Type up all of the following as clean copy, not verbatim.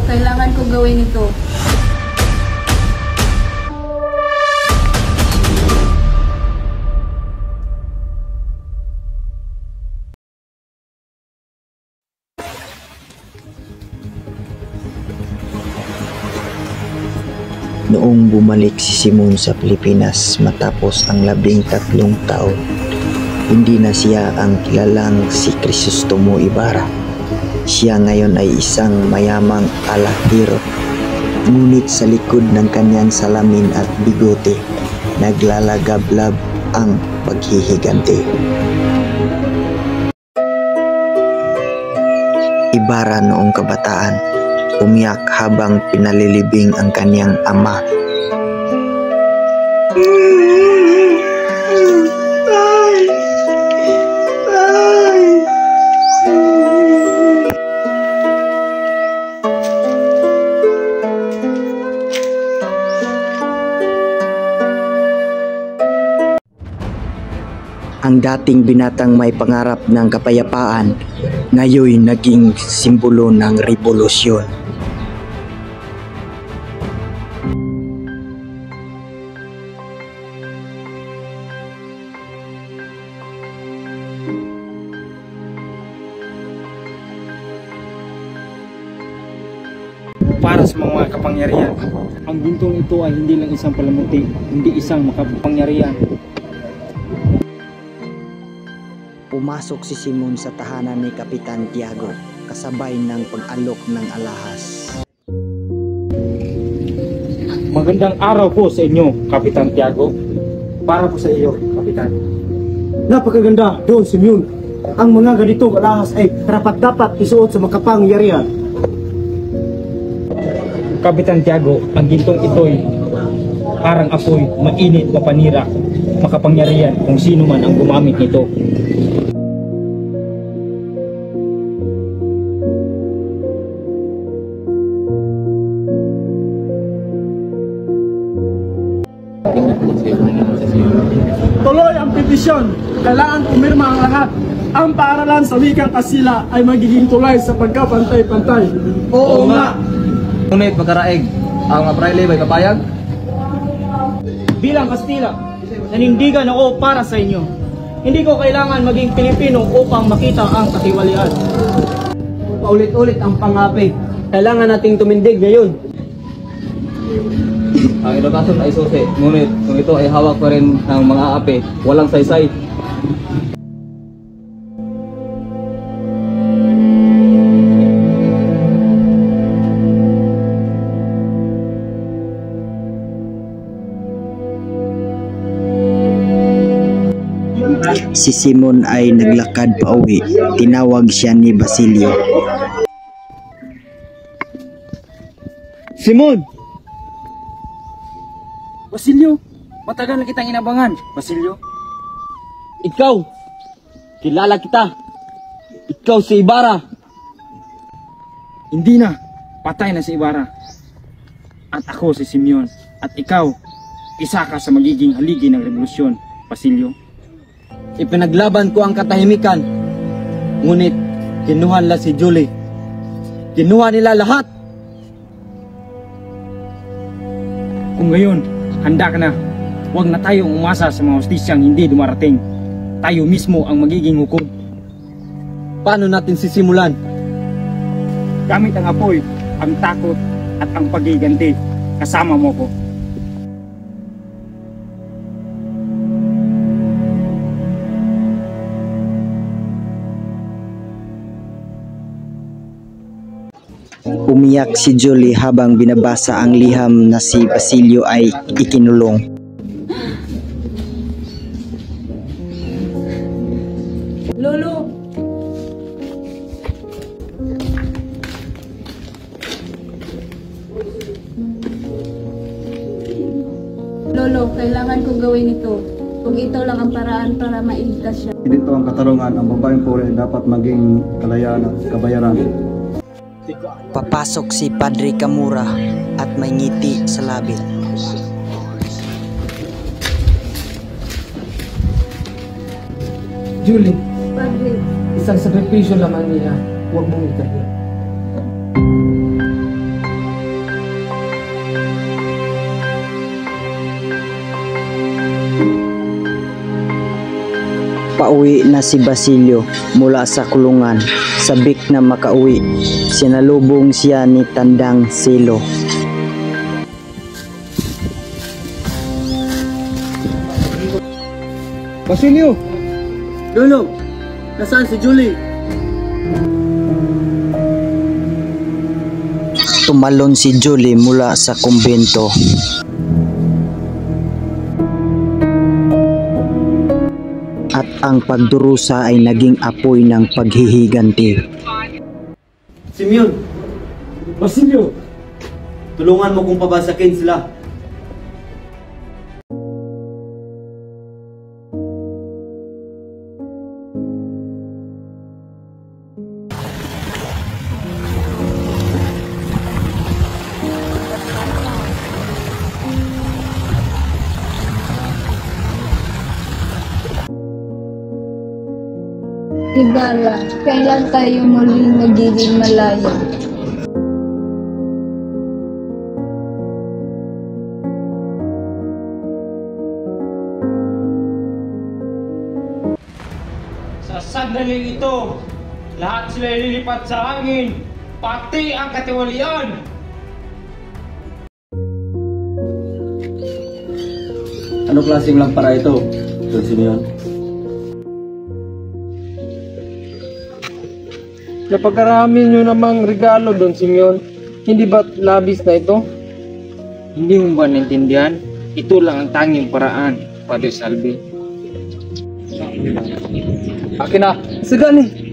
kailangan ko gawin ito. Noong bumalik si Simon sa Pilipinas matapos ang 13 taon, hindi na siya ang kilalang si Crisostomo Ibarra. Siya ngayon ay isang mayamang alahiro. Ngunit sa likod ng kanyang salamin at bigote, naglalagablab ang paghihiganti. Ibarra noong kabataan, umiyak habang pinalilibing ang kanyang ama. Ang dating binatang may pangarap ng kapayapaan, ngayon naging simbolo ng revolusyon. Para sa mga kapangyarihan, ang gintong ito ay hindi lang isang palamuti, hindi isang makapangyarihan. Pumasok si Simon sa tahanan ni Kapitan Tiago, kasabay ng pag-alok ng alahas. Magandang araw po sa inyo, Kapitan Tiago. Para po sa iyo, Kapitan. Napakaganda doon, Simeon. Ang mga ganitong alahas ay karapat-dapat isuot sa makapangyarihan. Kapitan Tiago, ang gintong ito'y parang apoy, mainit, mapanira, makapangyarihan kung sino man ang gumamit nito. Tuloy ang petisyon. Kailangan pumirma ang lahat. Ang paaralan sa wikang Kastila ay magiging tulay sa pagkapantay-pantay. Oo nga. Ngunit magkaraig, ang mga praile may papayag? Bilang Kastila, nanindigan ako para sa inyo. Hindi ko kailangan maging Pilipino upang makita ang katiwalian. Paulit-ulit ang pangapi. Kailangan nating tumindig ngayon. Ang edukasyon ay susi, ngunit kung ito ay hawak pa rin ng mga api, walang saysay. Si Simon ay naglakad pauwi. Tinawag siya ni Basilio. Simon! Basilio, matagal na kitang inabangan. Basilio? Ikaw! Kilala kita! Ikaw si Ibarra! Hindi na. Patay na si Ibarra. At ako si Simeon. At ikaw, isa ka sa magiging haligi ng revolusyon, Basilio. Ipinaglaban ko ang katahimikan. Ngunit, kinuha nila si Julie. Kinuha nila lahat! Kung ngayon, handa ka na. Huwag na tayong umasa sa mga hostisyang hindi dumarating. Tayo mismo ang magiging hukom. Paano natin sisimulan? Gamit ang apoy, ang takot, at ang pagiganti. Kasama mo ko. Umiyak si Julie habang binabasa ang liham na si Basilio ay ikinulong. Lolo! Lolo, kailangan ko gawin ito. Kung ito lang ang paraan para mailigtas siya. Dito ang katarungan, ang babaeng puri dapat maging kalayaan at kabayaran. Papasok si Padre Camura at may ngiti sa labi. Julie, Padre, isang sakripisyo lamang niya. Huwag mong itahin. Pauwi na si Basilio mula sa kulungan. Sabik na makauwi, sinalubong siya ni Tandang Silo. Basilio! Lolo! Nasaan si Julie? Tumalon si Julie mula sa kumbento. At ang pagdurusa ay naging apoy ng paghihiganti. Simeon! Basilio, Tulungan mo kong pabasakin sila. Ibarra, kailan tayo muling magiging malaya? Sa sandaling ito, lahat sila lilipat sa hangin, pati ang katiwalian. Ano klaseng lampara ito, Don Simeon? napakarami nyo namang regalo, Don Simeon. Hindi ba labis na ito? Hindi mo ba naintindihan? Ito lang ang tanging paraan, Padre Salvi. Akin na. Sagani.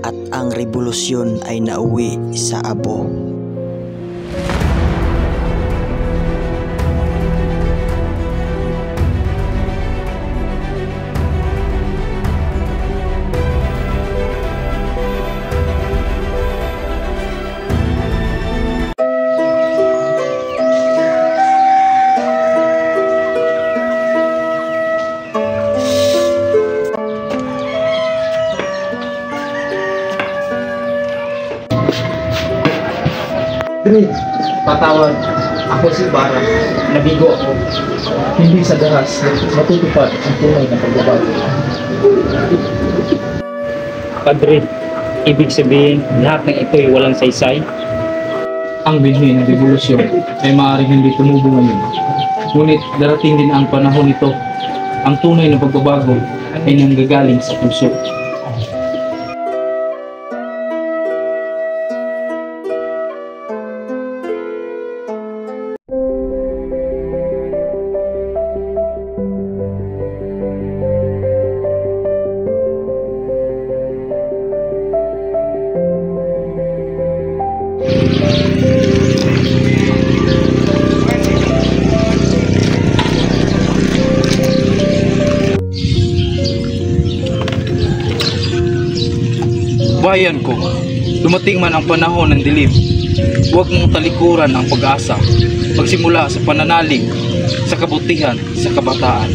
At ang revolusyon ay nauwi sa abo. Patawad, ako si Ibarra. Nabigo ako. Hindi sa dahas, matutupad ang tunay na pagbabago. Padre, ibig sabihin, lahat ng ito ay walang saysay? Ang binhi ng revolusyon ay maaaring hindi tumubo ngayon. Ngunit darating din ang panahon nito. Ang tunay na pagbabago ay nanggagaling sa puso. Bayan ko, dumating man ang panahon ng dilim. Huwag mong talikuran ang pag-asa. Magsimula sa pananalig, sa kabutihan, sa kabataan.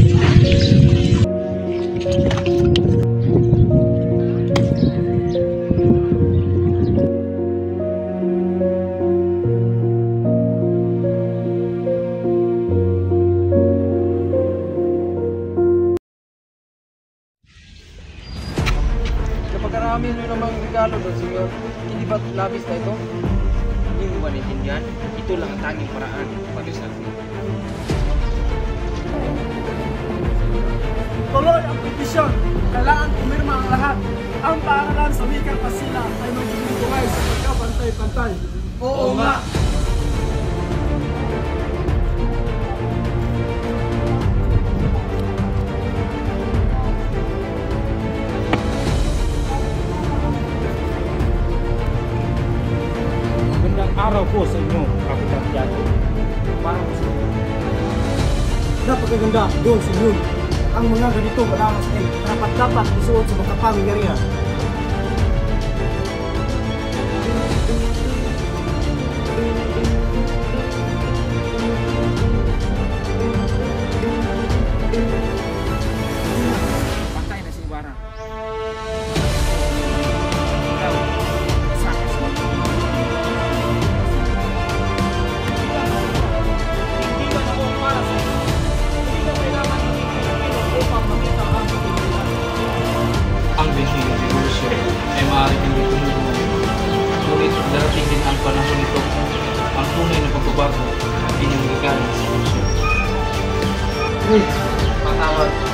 Napakarami nyo namang regalo, Don Simeon. Hindi ba labis na ito? Hindi mo ba naintindihan? Ito lang ang tanging paraan, Padre Salvi. Tuloy ang petisyon. Kailangan pumirma ang lahat. Ang paaralan sa wikang Kasila ay magiging tulay sa pagkapantay-pantay. Oo nga! Magandang araw po sa inyo, Kapitan Tiago. Parang sa Napakaganda, Don Simeon. Ang mga ganito madalas ay dapat isuot sa mga pangyayarihan. tunay na pagbabago, pinanggagaling sa puso. Patawad